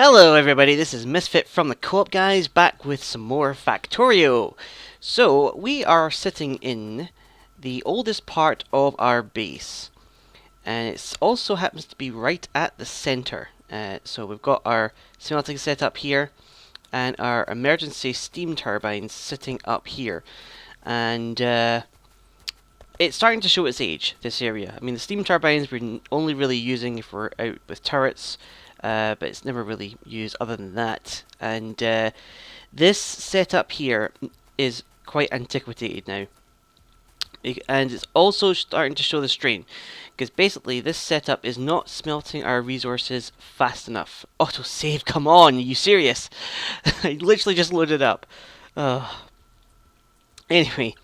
Hello everybody, this is Misfit from the Co-op guys, back with some more Factorio. So, we are sitting in the oldest part of our base, and it also happens to be right at the center. So we've got our smelting set up here, and our emergency steam turbines sitting up here. And it's starting to show its age, this area. I mean, the steam turbines we're only really using if we're out with turrets, but it's never really used other than that. And this setup here is quite antiquated now. And it's also starting to show the strain, because basically this setup is not smelting our resources fast enough. Autosave, come on, are you serious? I literally just loaded up. Anyway,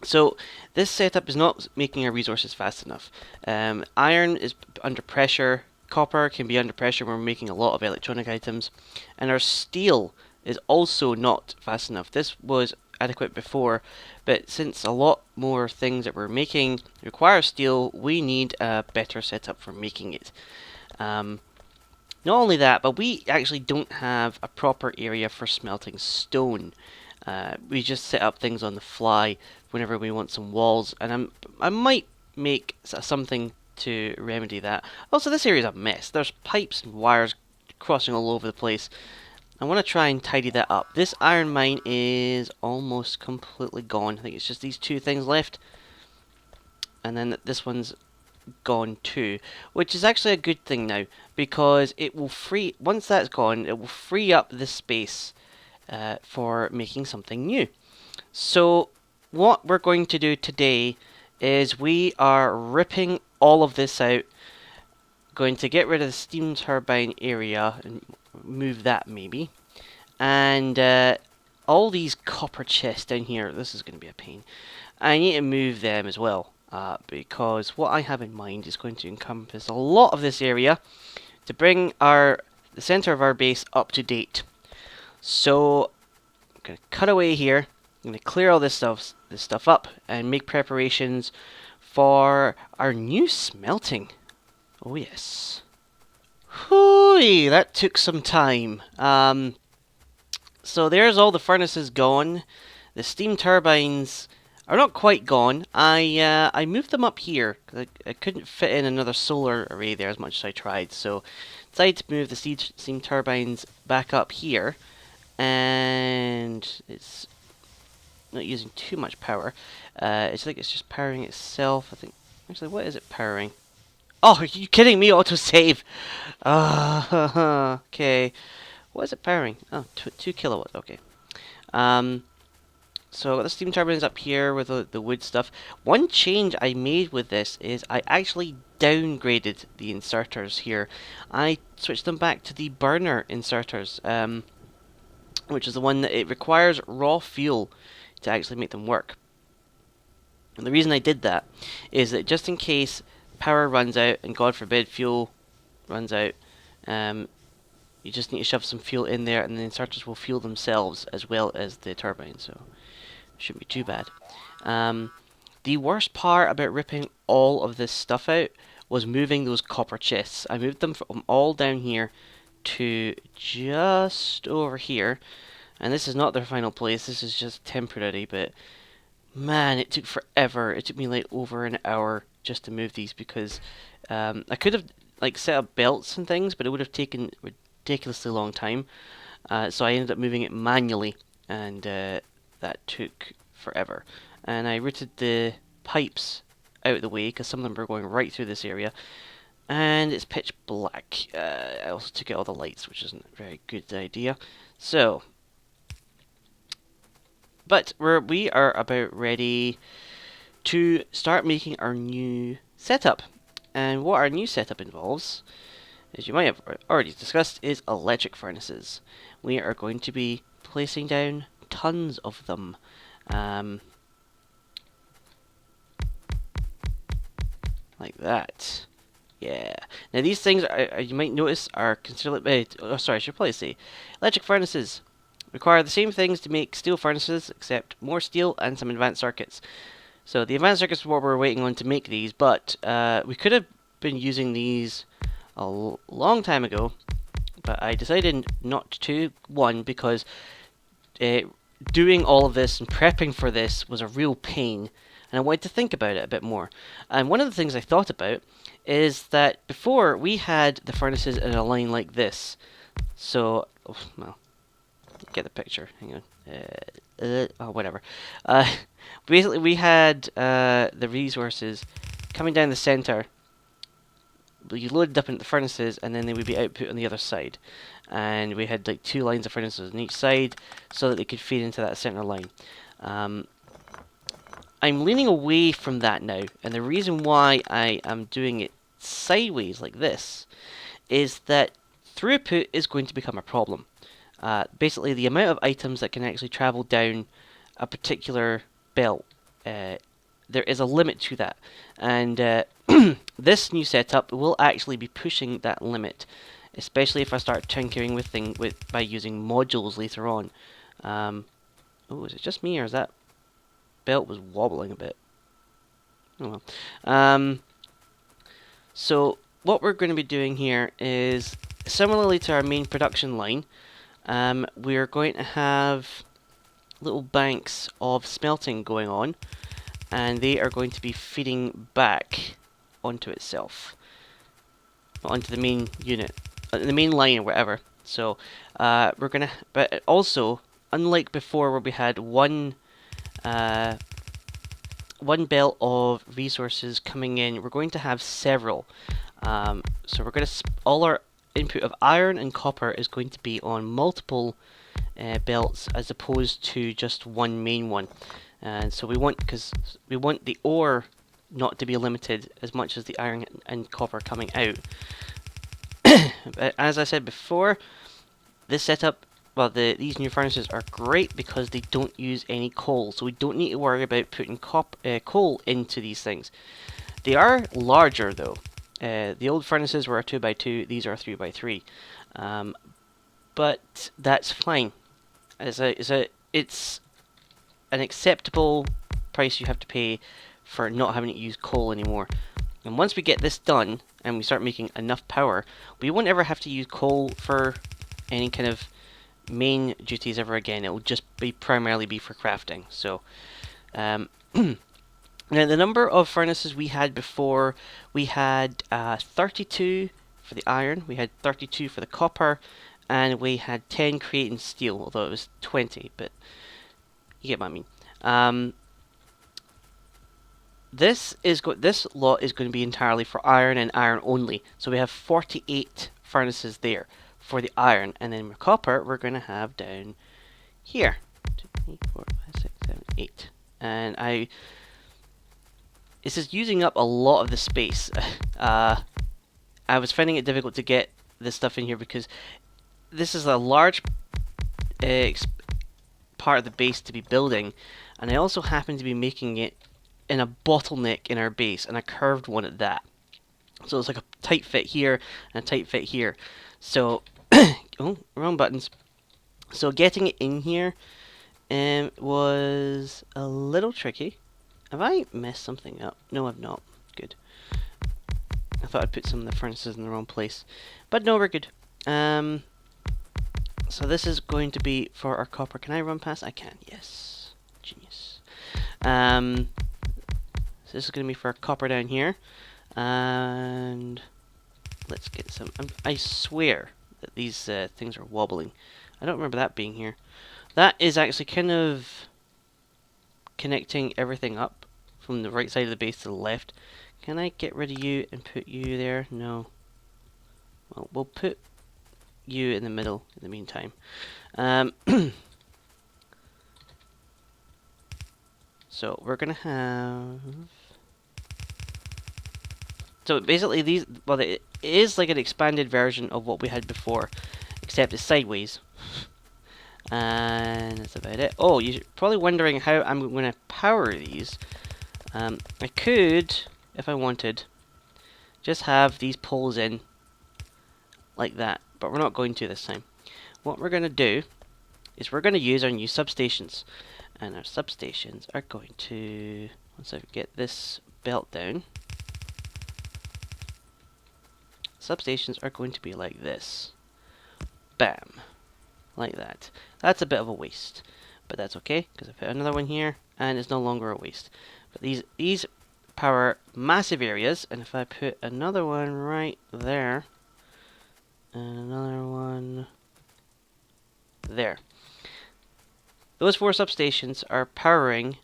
so this setup is not making our resources fast enough. Iron is under pressure, copper can be under pressure when we're making a lot of electronic items, and our steel is also not fast enough. This was adequate before, but since a lot more things that we're making require steel, we need a better setup for making it. Not only that, but we actually don't have a proper area for smelting stone. We just set up things on the fly whenever we want some walls, and I might make something to remedy that. Also, this area is a mess. There's pipes and wires crossing all over the place. I want to try and tidy that up. This iron mine is almost completely gone. I think it's just these two things left, and then this one's gone too, which is actually a good thing now, because it will free, once that's gone, it will free up this space for making something new. So what we're going to do today is we are ripping all of this out, going to get rid of the steam turbine area and move that maybe, and all these copper chests down here, this is going to be a pain. I need to move them as well, because what I have in mind is going to encompass a lot of this area to bring the center of our base up to date. So I'm going to cut away here. I'm going to clear all this stuff up and make preparations for our new smelting. Oh yes. Hooey, that took some time. So there's all the furnaces gone. The steam turbines are not quite gone. I moved them up here because I couldn't fit in another solar array there as much as I tried. So decided to move the steam turbines back up here, and it's not using too much power. It's like it's just powering itself. I think. Actually, what is it powering? Oh, are you kidding me? Autosave. Okay. What is it powering? Oh, 2 kilowatts. Okay. So I got the steam turbines up here with the wood stuff. One change I made with this is I actually downgraded the inserters here. I switched them back to the burner inserters, which is the one that it requires raw fuel to actually make them work. And the reason I did that is that just in case power runs out, and God forbid fuel runs out, you just need to shove some fuel in there, and the inserters will fuel themselves as well as the turbine, so shouldn't be too bad. The worst part about ripping all of this stuff out was moving those copper chests. I moved them from all down here to just over here, and this is not their final place, this is just temporary, but man, it took forever. It took me like over an hour just to move these, because I could have like set up belts and things, but it would have taken a ridiculously long time. So I ended up moving it manually, and that took forever. And I routed the pipes out of the way because some of them were going right through this area, and it's pitch black. I also took out all the lights, which isn't a very good idea. So, but we are about ready to start making our new setup. And what our new setup involves, as you might have already discussed, is electric furnaces. We are going to be placing down tons of them. Like that. Yeah. Now these things, you might notice, are considerably... oh, sorry, I should probably say. Electric furnaces require the same things to make steel furnaces, except more steel and some advanced circuits. So the advanced circuits is what we're waiting on to make these, but we could have been using these a long time ago, but I decided not to. One, because doing all of this and prepping for this was a real pain, and I wanted to think about it a bit more. And one of the things I thought about is that before we had the furnaces in a line like this. So, oh, well, get the picture. Hang on. Oh, whatever. Basically, we had the resources coming down the center. You loaded up into the furnaces, and then they would be output on the other side. And we had like 2 lines of furnaces on each side, so that they could feed into that center line. I'm leaning away from that now, and the reason why I am doing it sideways like this is that throughput is going to become a problem. Basically, the amount of items that can actually travel down a particular belt, there is a limit to that, and this new setup will actually be pushing that limit, especially if I start tinkering with by using modules later on. Oh, is it just me, or is that belt was wobbling a bit? Oh well. So what we're going to be doing here is, similarly to our main production line, we're going to have little banks of smelting going on, and they are going to be feeding back onto itself, onto the main unit, the main line or whatever. So we're gonna, but also, unlike before where we had one belt of resources coming in, we're going to have several. So we're going to all our input of iron and copper is going to be on multiple belts as opposed to just one main one. And so we want the ore not to be limited as much as the iron and copper coming out. But as I said before, this setup, well, these new furnaces are great because they don't use any coal, so we don't need to worry about putting coal into these things. They are larger though. The old furnaces were a 2x2, these are a 3x3. But that's fine. It's an acceptable price you have to pay for not having to use coal anymore. And once we get this done and we start making enough power, we won't ever have to use coal for any kind of main duties ever again. It will just primarily be for crafting. So now the number of furnaces we had before, we had 32 for the iron, we had 32 for the copper, and we had 10 creating steel, although it was 20, but you get what I mean. This lot is going to be entirely for iron and iron only. So we have 48 furnaces there for the iron, and then with copper we're going to have down here 2, 3, 4, 5, 6, 7, 8, and this is using up a lot of the space. I was finding it difficult to get this stuff in here because this is a large part of the base to be building, and I also happen to be making it in a bottleneck in our base, and a curved one at that. So it's like a tight fit here and a tight fit here. So, oh, wrong buttons. So getting it in here was a little tricky. Have I messed something up? No, I've not. Good. I thought I'd put some of the furnaces in the wrong place. But no, we're good. So this is going to be for our copper. Can I run past? I can, yes. Genius. So this is going to be for our copper down here. And let's get some. I swear that these things are wobbling. I don't remember that being here. That is actually kind of connecting everything up from the right side of the base to the left. Can I get rid of you and put you there? No. Well, we'll put you in the middle in the meantime. So we're gonna have. So basically these, well, it is like an expanded version of what we had before, except it's sideways. And that's about it. Oh, you're probably wondering how I'm going to power these. I could, if I wanted, just have these poles in like that, but we're not going to this time. What we're going to do is we're going to use our new substations, and our substations are going to, once I get this belt down, substations are going to be like this. Bam. Like that. That's a bit of a waste. But that's okay, because I put another one here, and it's no longer a waste. But these power massive areas, and if I put another one right there, and another one there. Those 4 substations are powering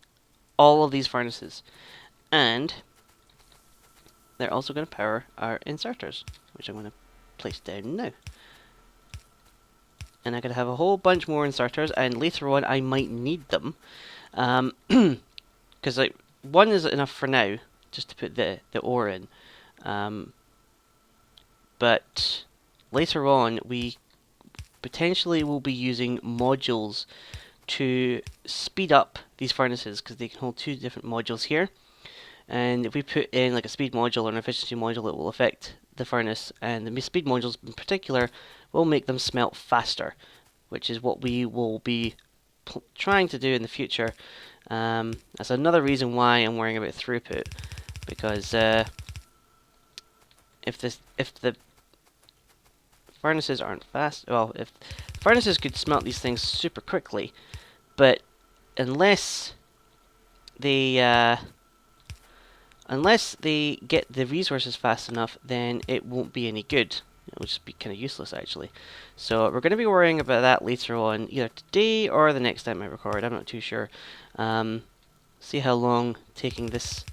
all of these furnaces. And they're also going to power our inserters, which I'm going to place down now. And I'm going to have a whole bunch more inserters, and later on I might need them. Because like, one is enough for now, just to put the ore in. But later on we potentially will be using modules to speed up these furnaces, because they can hold 2 different modules here. And if we put in like a speed module or an efficiency module, it will affect the furnace, and the speed modules in particular will make them smelt faster, which is what we will be trying to do in the future. That's another reason why I'm worrying about throughput, because if the furnaces aren't fast, well, if furnaces could smelt these things super quickly, but unless they get the resources fast enough, then it won't be any good. It will just be kind of useless, actually. So we're going to be worrying about that later on, either today or the next time I record. I'm not too sure. See how long setting this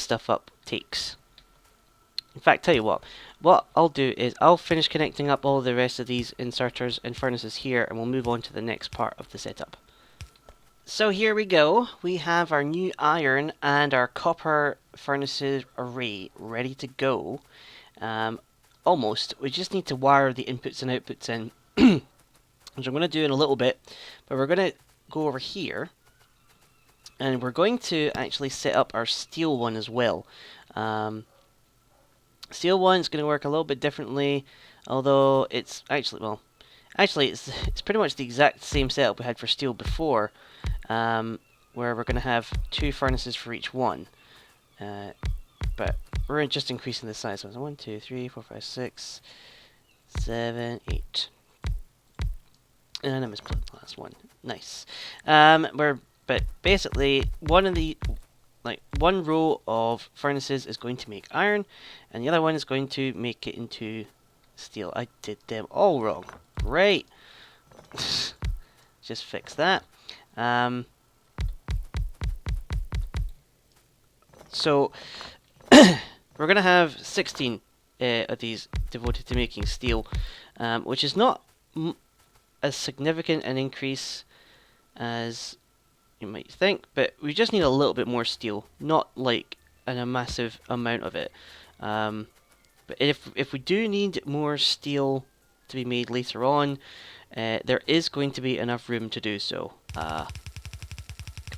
stuff up takes. In fact, tell you what I'll do is I'll finish connecting up all the rest of these inserters and furnaces here, and we'll move on to the next part of the setup. So here we go. We have our new iron and our copper furnaces array ready to go. Almost. We just need to wire the inputs and outputs in, which I'm going to do in a little bit. But we're going to go over here, and we're going to actually set up our steel one as well. Steel one is going to work a little bit differently, although it's actually, well, it's pretty much the exact same setup we had for steel before. Where we're going to have 2 furnaces for each one, but we're just increasing the size. So 1, 2, 3, 4, 5, 6, 7, 8, and I misplaced the last one. Nice. But basically one row of furnaces is going to make iron, and the other one is going to make it into steel. I did them all wrong. Right. Just fix that. So we're going to have 16 of these devoted to making steel, which is not as significant an increase as you might think, but we just need a little bit more steel, not like a massive amount of it. But if we do need more steel to be made later on, there is going to be enough room to do so.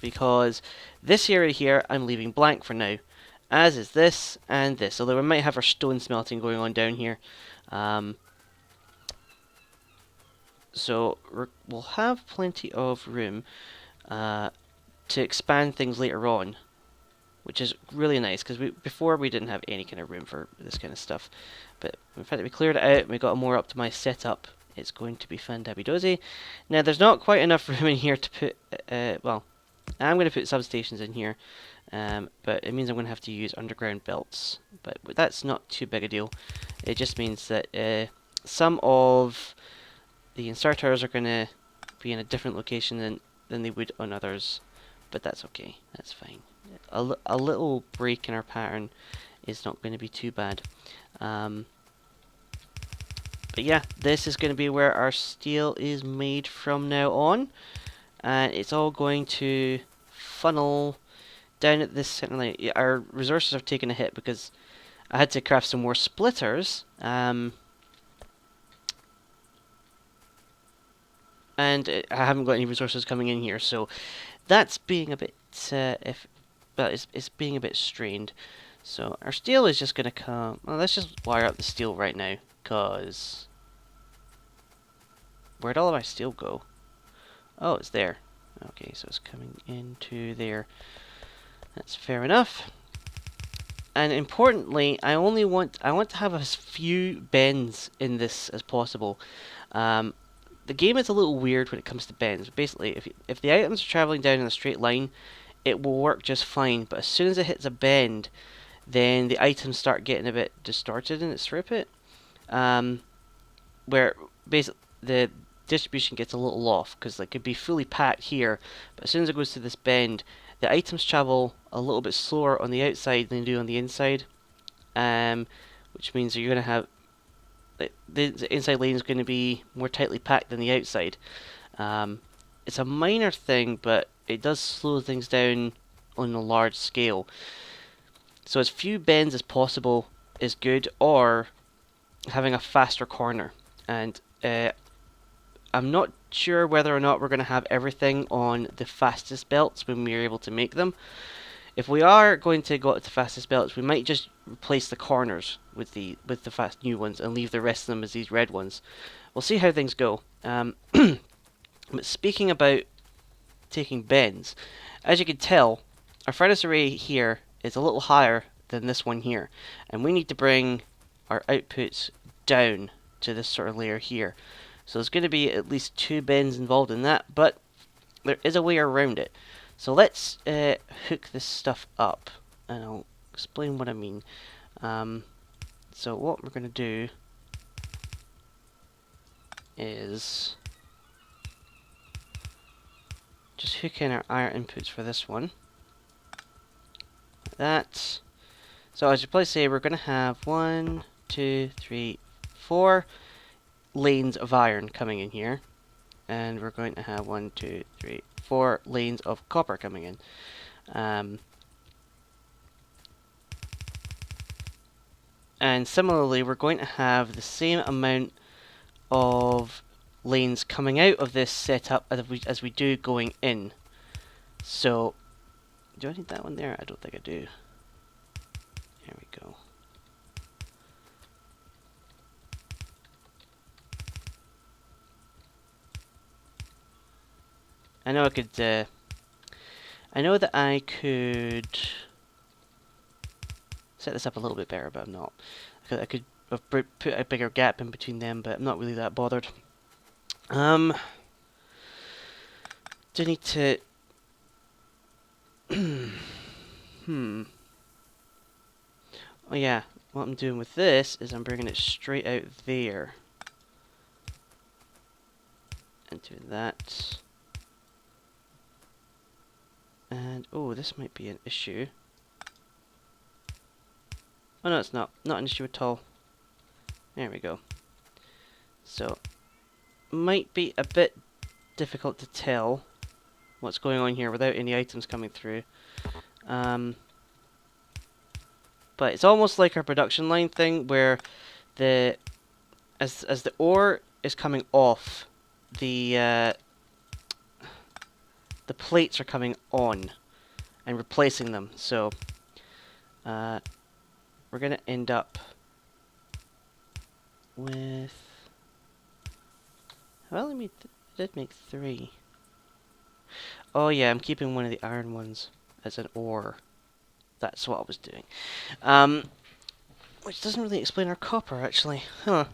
Because this area here I'm leaving blank for now, as is this and this, although we might have our stone smelting going on down here. So we'll have plenty of room to expand things later on, which is really nice, because before we didn't have any kind of room for this kind of stuff. But in fact, we cleared it out and we got a more optimized setup. It's going to be fan-dabby-dozy. Now, there's not quite enough room in here to put, well, I'm going to put substations in here, but it means I'm going to have to use underground belts. But that's not too big a deal. It just means that some of the inserters are going to be in a different location than they would on others. But that's okay. That's fine. A little break in our pattern is not going to be too bad. But yeah, this is going to be where our steel is made from now on. And it's all going to funnel down at this center line. Our resources have taken a hit because I had to craft some more splitters. And I haven't got any resources coming in here, so that's being a bit it's being a bit strained. So our steel is just going to come. Well, let's just wire up the steel right now, cause where'd all of my steel go? Oh, it's there. Okay, so it's coming into there. That's fair enough. And importantly, I want to have as few bends in this as possible. Um, the game is a little weird when it comes to bends. Basically, if the items are traveling down in a straight line, it will work just fine. But as soon as it hits a bend, then the items start getting a bit distorted in its throughput. Where basically the distribution gets a little off because it could be fully packed here, but as soon as it goes to this bend, the items travel a little bit slower on the outside than they do on the inside, which means you're going to have the inside lane is going to be more tightly packed than the outside. It's a minor thing, but it does slow things down on a large scale. So as few bends as possible is good, or having a faster corner. And I'm not sure whether or not we're going to have everything on the fastest belts when we're able to make them. If we are going to go up to fastest belts, we might just replace the corners with the fast new ones and leave the rest of them as these red ones. We'll see how things go. But speaking about taking bends, as you can tell, our furnace array here is a little higher than this one here, and we need to bring our outputs down to this sort of layer here. So there's going to be at least 2 bends involved in that, but there is a way around it. So let's hook this stuff up, and I'll explain what I mean. So what we're going to do is just hook in our iron inputs for this one. Like that. So as you probably say, we're going to have 1, 2, 3, 4 lanes of iron coming in here, and we're going to have 1, 2, 3, 4 lanes of copper coming in. And similarly, we're going to have the same amount of lanes coming out of this setup as we do going in. So, do I need that one there? I don't think I do. There we go. I know I could, I know that I could set this up a little bit better, but I'm not. I could have put a bigger gap in between them, but I'm not really that bothered. Do need to... Oh yeah, what I'm doing with this is I'm bringing it straight out there. And do that. And, oh, this might be an issue. Oh no, it's not. Not an issue at all. There we go. So, might be a bit difficult to tell what's going on here without any items coming through. But it's almost like our production line thing where as the ore is coming off, the plates are coming on and replacing them. So we're gonna end up with, well, I did make 3. Oh yeah, I'm keeping one of the iron ones as an ore. That's what I was doing. Which doesn't really explain our copper, actually. Huh.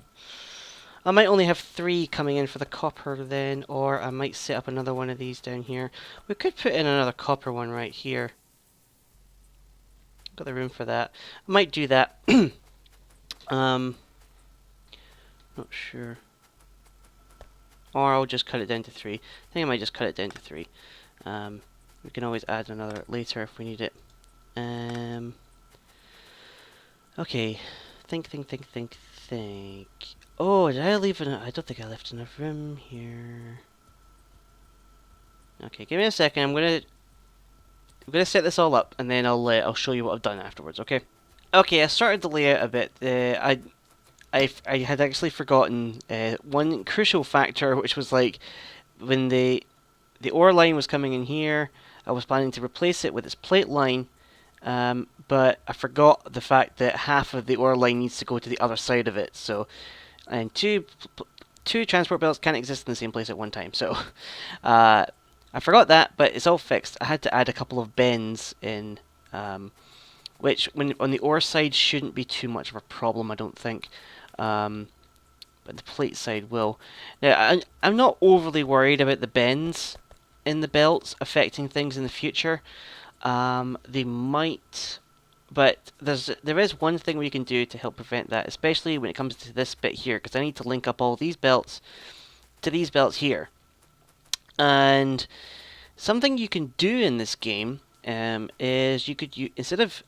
I might only have 3 coming in for the copper then, or I might set up another one of these down here. We could put in another copper one right here. Got the room for that. I might do that. Not sure. Or I'll just cut it down to 3. I think I might just cut it down to 3. We can always add another later if we need it. Okay. Think. Oh, did I leave enough? I don't think I left enough room here. Okay, give me a second. I'm gonna set this all up, and then I'll show you what I've done afterwards. Okay. Okay, I started the layout a bit. I had actually forgotten one crucial factor, which was like when the ore line was coming in here, I was planning to replace it with its plate line, but I forgot the fact that half of the ore line needs to go to the other side of it. So, and two transport belts can't exist in the same place at one time. So, I forgot that, but it's all fixed. I had to add a couple of bends in which when on the ore side shouldn't be too much of a problem, I don't think. But the plate side will. Now, I'm not overly worried about the bends in the belts affecting things in the future. They might, but there is one thing we can do to help prevent that, especially when it comes to this bit here, because I need to link up all these belts to these belts here. And something you can do in this game is you could instead of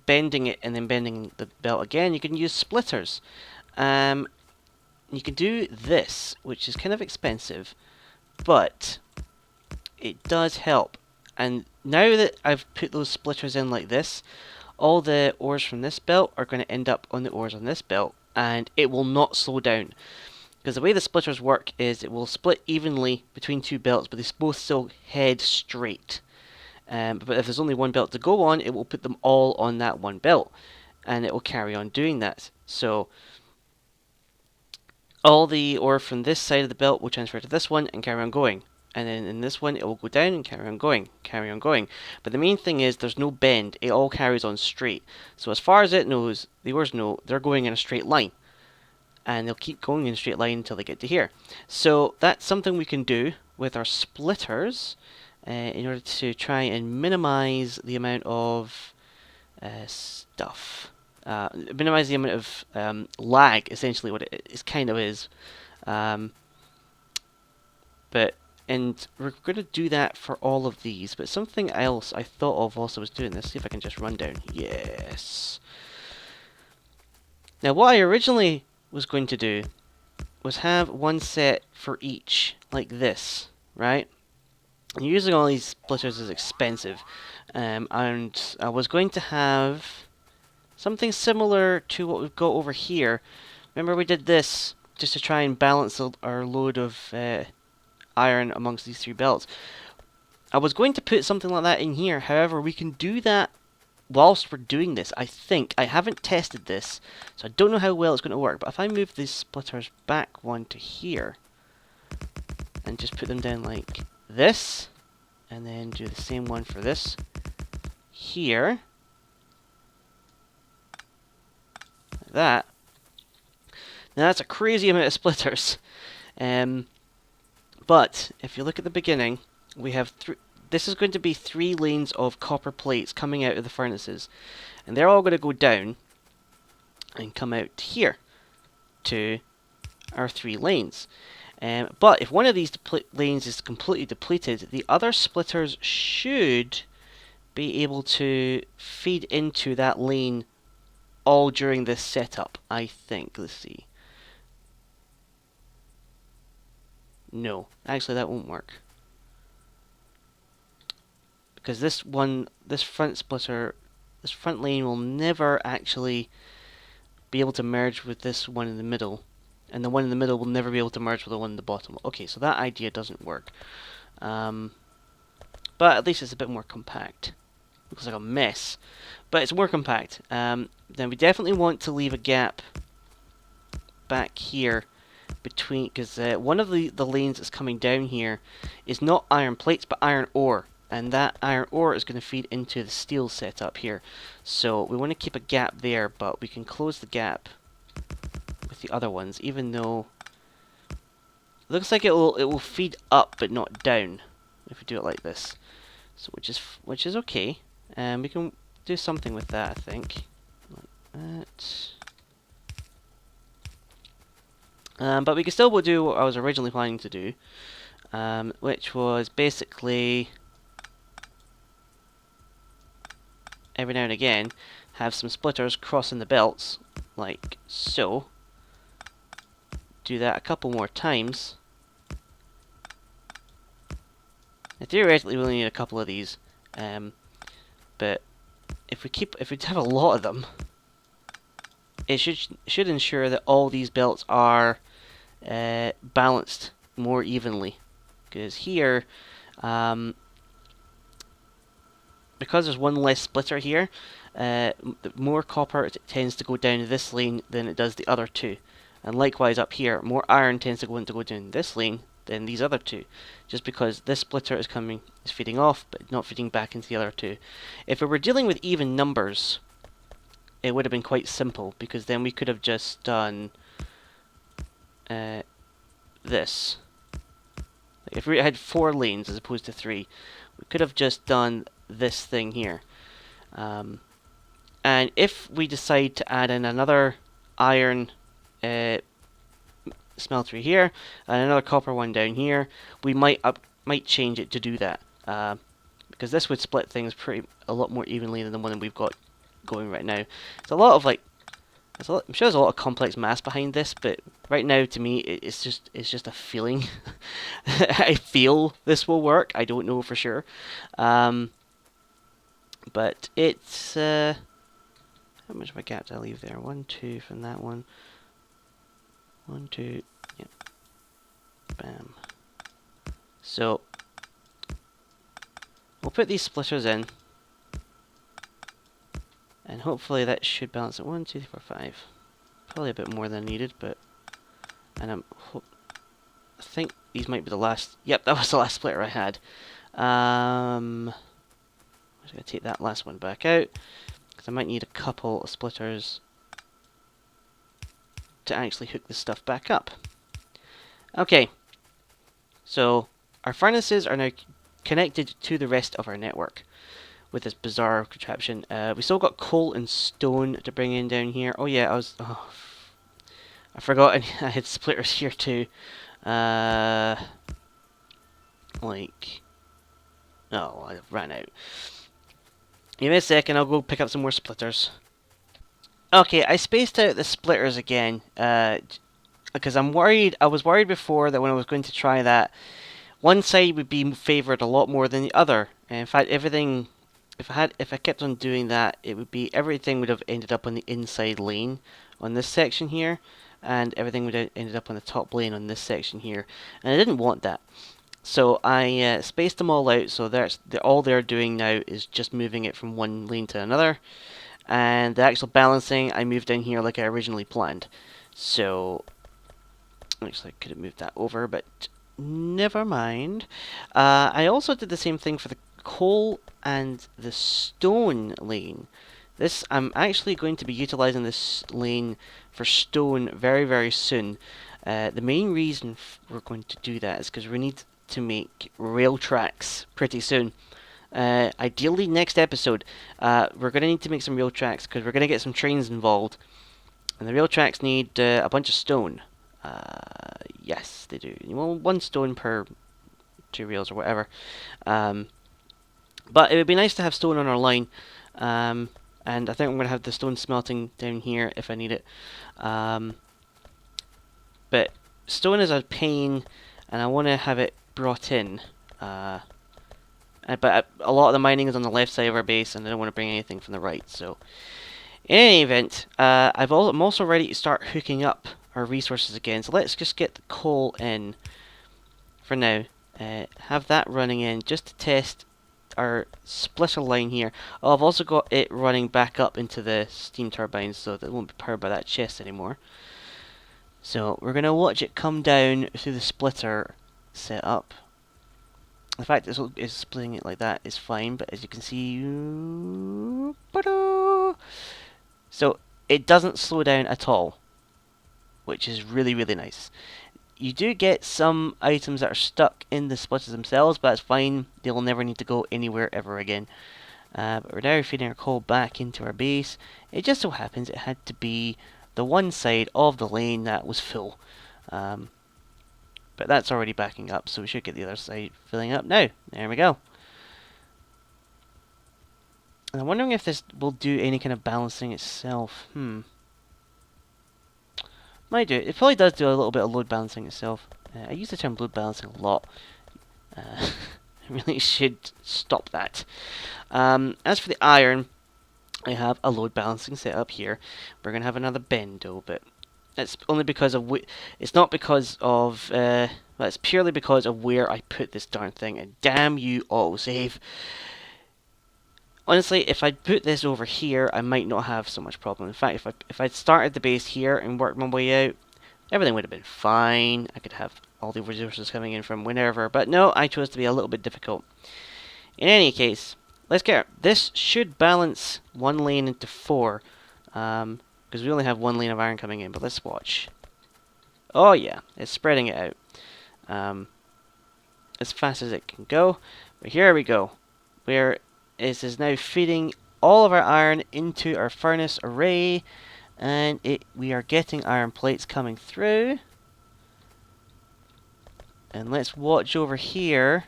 bending it and then bending the belt again, you can use splitters. You can do this, which is kind of expensive, but it does help. And now that I've put those splitters in like this, all the ores from this belt are going to end up on the ores on this belt, and it will not slow down. Because the way the splitters work is it will split evenly between two belts, but they both still head straight. But if there's only one belt to go on, it will put them all on that one belt, and it will carry on doing that. So all the ore from this side of the belt will transfer to this one and carry on going. And then in this one, it will go down and carry on going, carry on going. But the main thing is there's no bend. It all carries on straight. So as far as it knows, the ores know, they're going in a straight line. And they'll keep going in a straight line until they get to here. So that's something we can do with our splitters in order to try and minimize the amount of stuff. Minimize the amount of lag, essentially what it kind of is. And we're going to do that for all of these. But something else I thought of whilst I was doing this, see if I can just run down. Yes. Now what I originally was going to do was have one set for each, like this, right? And using all these splitters is expensive. And I was going to have something similar to what we've got over here. Remember we did this just to try and balance our load of iron amongst these three belts. I was going to put something like that in here, however we can do that whilst we're doing this. I think, I haven't tested this, so I don't know how well it's going to work, but if I move these splitters back one to here, and just put them down like this, and then do the same one for this here, like that. Now that's a crazy amount of splitters. But if you look at the beginning, we have this is going to be 3 lanes of copper plates coming out of the furnaces, and they're all going to go down and come out here to our 3 lanes. But if one of these lanes is completely depleted, the other splitters should be able to feed into that lane all during this setup, I think. Let's see. No, actually that won't work. Because this front splitter, this front lane will never actually be able to merge with this one in the middle. And the one in the middle will never be able to merge with the one in the bottom. Okay, so that idea doesn't work. But at least it's a bit more compact. Looks like a mess, but it's more compact. Then we definitely want to leave a gap back here between, because one of the lanes that's coming down here is not iron plates but iron ore, and that iron ore is going to feed into the steel setup here. So we want to keep a gap there, but we can close the gap with the other ones, even though it looks like it will feed up but not down if we do it like this. So which is okay. We can do something with that, I think, like that. But we can still do what I was originally planning to do, which was basically every now and again have some splitters crossing the belts, like so. Do that a couple more times. Now, theoretically, we only need a couple of these, but if we have a lot of them, it should ensure that all these belts are balanced more evenly. Because here, because there's one less splitter here, more copper tends to go down this lane than it does the other two. And likewise up here, more iron tends to go down this lane than these other two, just because this splitter is feeding off, but not feeding back into the other two. If we were dealing with even numbers, it would have been quite simple, because then we could have just done this. Like if we had 4 lanes as opposed to 3, we could have just done this thing here. And if we decide to add in another iron smeltery here and another copper one down here, we might change it to do that, because this would split things a lot more evenly than the one that we've got going right now. It's a lot of like, I'm sure there's a lot of complex maths behind this, but right now to me it's just a feeling. I feel this will work. I don't know for sure, but it's how much of a gap did I leave there? 1, 2 from that one. 1, 2, yep. Bam. So we'll put these splitters in, and hopefully that should balance it. 1, 2, 3, 4, 5. Probably a bit more than needed, but I think these might be the last. Yep, that was the last splitter I had. I'm just gonna take that last one back out, because I might need a couple of splitters to actually hook this stuff back up. Okay, so our furnaces are now connected to the rest of our network with this bizarre contraption. We still got coal and stone to bring in down here. Oh yeah, I forgot I had splitters here too. Like, oh, I ran out. Give me a second, I'll go pick up some more splitters. Okay, I spaced out the splitters again, because I was worried before that when I was going to try that, one side would be favoured a lot more than the other. And in fact, everything, if I kept on doing that, everything would have ended up on the inside lane on this section here, and everything would have ended up on the top lane on this section here, and I didn't want that. So I spaced them all out, so all they're doing now is just moving it from one lane to another. And the actual balancing, I moved in here like I originally planned. So, actually I could have moved that over, but never mind. I also did the same thing for the coal and the stone lane. I'm actually going to be utilizing this lane for stone very, very soon. The main reason we're going to do that is because we need to make rail tracks pretty soon. Ideally next episode, we're going to need to make some rail tracks because we're going to get some trains involved, and the rail tracks need a bunch of stone. Yes, they do. Well, 1 stone per 2 rails or whatever. But it would be nice to have stone on our line, and I think I'm going to have the stone smelting down here if I need it. But stone is a pain, and I want to have it brought in. But a lot of the mining is on the left side of our base, and I don't want to bring anything from the right. So, in any event, I'm also ready to start hooking up our resources again. So let's just get the coal in for now. Have that running in just to test our splitter line here. Oh, I've also got it running back up into the steam turbines, so that it won't be powered by that chest anymore. So we're going to watch it come down through the splitter setup. The fact that it's splitting it like that is fine, but as you can see, so it doesn't slow down at all, which is really, really nice. You do get some items that are stuck in the splitters themselves, but that's fine. They will never need to go anywhere ever again. But we're now feeding our coal back into our base. It just so happens it had to be the one side of the lane that was full. But that's already backing up, so we should get the other side filling up now. There we go. And I'm wondering if this will do any kind of balancing itself. Might do it. It probably does do a little bit of load balancing itself. I use the term load balancing a lot. I really should stop that. As for the iron, I have a load balancing set up here. We're going to have another bendo, but it's only because of it's not because of well, it's purely because of where I put this darn thing. And damn you, autosave. Honestly, if I'd put this over here, I might not have so much problem. In fact, if I'd started the base here and worked my way out, everything would have been fine. I could have all the resources coming in from whenever. But no, I chose to be a little bit difficult. In any case, let's get... This should balance one lane into 4. Because we only have one lane of iron coming in. But let's watch. Oh yeah, it's spreading it out. As fast as it can go. But here we go. Where it is now feeding all of our iron into our furnace array. And we are getting iron plates coming through. And let's watch over here.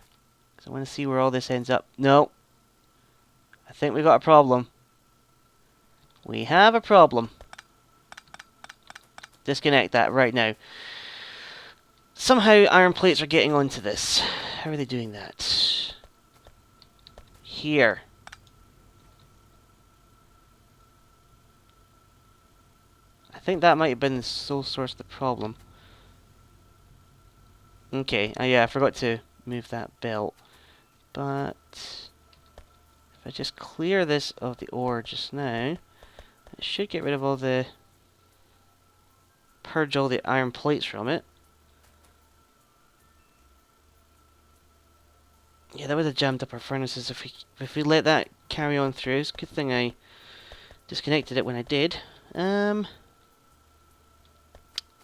Because I want to see where all this ends up. No. I think we got a problem. We have a problem. Disconnect that right now. Somehow iron plates are getting onto this. How are they doing that? Here. I think that might have been the sole source of the problem. Okay, yeah, I forgot to move that belt. But if I just clear this of the ore just now, it should get rid of all the... purge all the iron plates from it. Yeah, that would have jammed up our furnaces if we let that carry on through. It's a good thing I disconnected it when I did.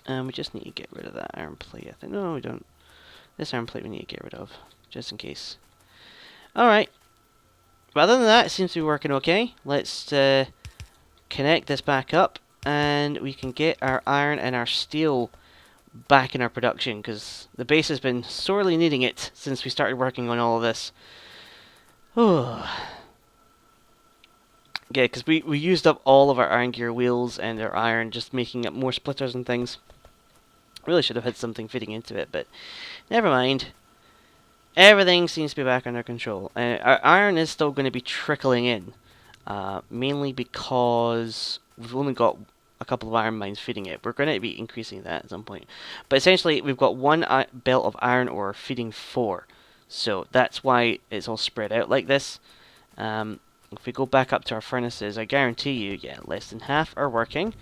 We just need to get rid of that iron plate, I think. No, we don't. This iron plate we need to get rid of, just in case. Alright. But other than that, it seems to be working okay. Let's connect this back up, and we can get our iron and our steel back in our production, because the base has been sorely needing it since we started working on all of this. Yeah, because we used up all of our iron gear wheels and our iron just making up more splitters and things. Really should have had something fitting into it, but never mind. Everything seems to be back under control. Our iron is still going to be trickling in, mainly because we've only got a couple of iron mines feeding it. We're going to be increasing that at some point. But essentially, we've got one belt of iron ore feeding 4. So that's why it's all spread out like this. If we go back up to our furnaces, I guarantee you, yeah, less than half are working.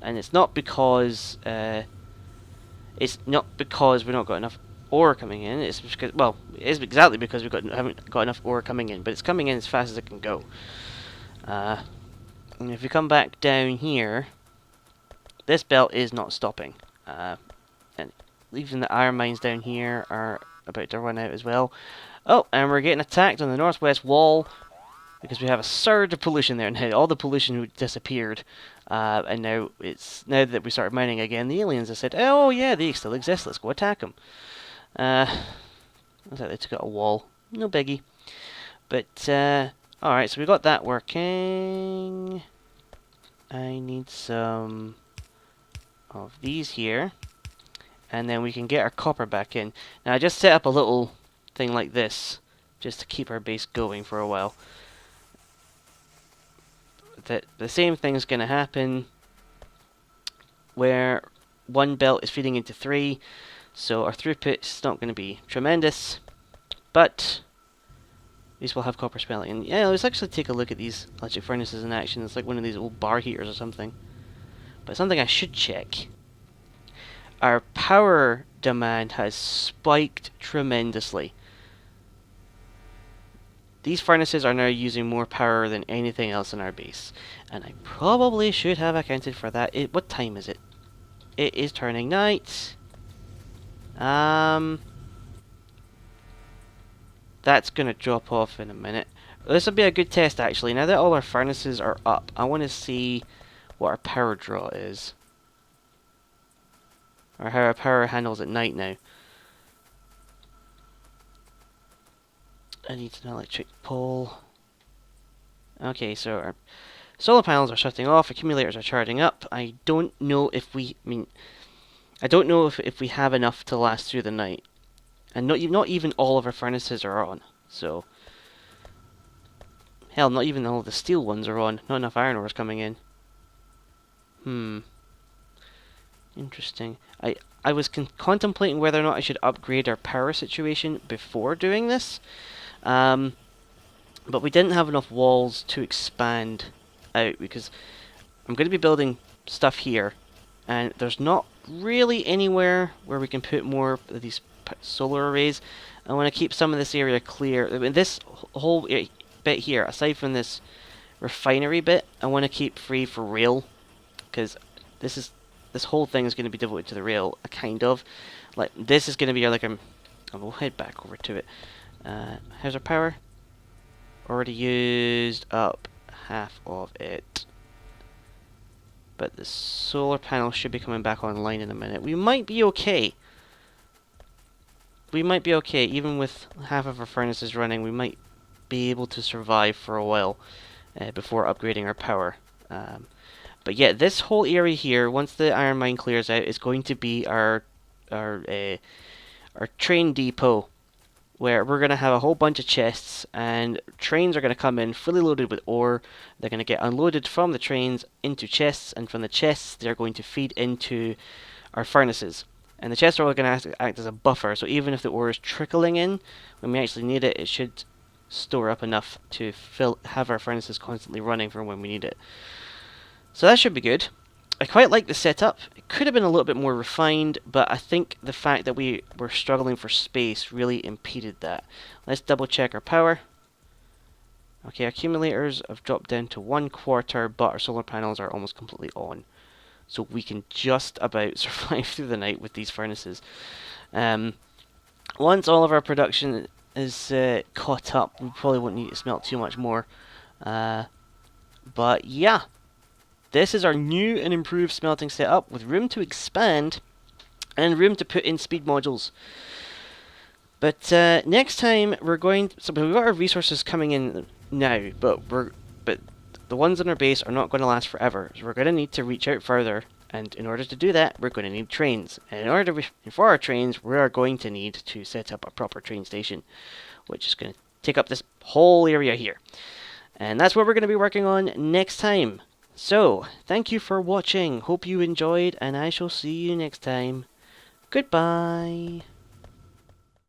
And it's not because... it's not because we've not got enough ore coming in. It's because, well, it is exactly because haven't got enough ore coming in. But it's coming in as fast as it can go. And if we come back down here, this belt is not stopping. And even the iron mines down here are about to run out as well. Oh, and we're getting attacked on the northwest wall because we have a surge of pollution there. Now all the pollution disappeared, and now that we started mining again, the aliens have said, "Oh yeah, they still exist. Let's go attack them." Looks like they took out a wall. No biggie. But alright, so we got that working. I need some of these here, and then we can get our copper back in. Now I just set up a little thing like this just to keep our base going for a while. The same thing's going to happen where one belt is feeding into 3, so our throughput's not going to be tremendous, but at least we'll have copper smelting. And yeah, let's actually take a look at these electric furnaces in action. It's like one of these old bar heaters or something. But something I should check. Our power demand has spiked tremendously. These furnaces are now using more power than anything else in our base. And I probably should have accounted for that. What time is it? It is turning night. That's going to drop off in a minute. This will be a good test actually. Now that all our furnaces are up, I want to see what our power draw is. Or how our power handles at night now. I need an electric pole. Okay, so our solar panels are shutting off, accumulators are charging up. I don't know if we have enough to last through the night. And not even all of our furnaces are on. So hell, not even all of the steel ones are on. Not enough iron ore is coming in. Interesting. I was contemplating whether or not I should upgrade our power situation before doing this. But we didn't have enough walls to expand out because I'm going to be building stuff here, and there's not really anywhere where we can put more of these solar arrays. I want to keep some of this area clear. I mean, this whole bit here, aside from this refinery bit, I want to keep free for rail, because this whole thing is going to be devoted to the rail, kind of. Like, this is going to be like a... We'll head back over to it. How's our power? Already used up half of it. But the solar panel should be coming back online in a minute. We might be okay. We might be okay. Even with half of our furnaces running, we might be able to survive for a while before upgrading our power. But yeah, this whole area here, once the iron mine clears out, is going to be our train depot, where we're going to have a whole bunch of chests, and trains are going to come in fully loaded with ore. They're going to get unloaded from the trains into chests, and from the chests they're going to feed into our furnaces. And the chests are all going to act as a buffer, so even if the ore is trickling in, when we actually need it, it should store up enough to have our furnaces constantly running for when we need it. So that should be good. I quite like the setup. It could have been a little bit more refined, but I think the fact that we were struggling for space really impeded that. Let's double check our power. Okay, accumulators have dropped down to 1/4, but our solar panels are almost completely on. So we can just about survive through the night with these furnaces. Once all of our production is caught up, we probably won't need to smelt too much more. But yeah. This is our new and improved smelting setup with room to expand and room to put in speed modules. But next time we're going. So we've got our resources coming in now, but the ones on our base are not going to last forever. So we're going to need to reach out further, and in order to do that, we're going to need trains. And in order for our trains, we are going to need to set up a proper train station, which is going to take up this whole area here. And that's what we're going to be working on next time. So, thank you for watching, hope you enjoyed, and I shall see you next time. Goodbye!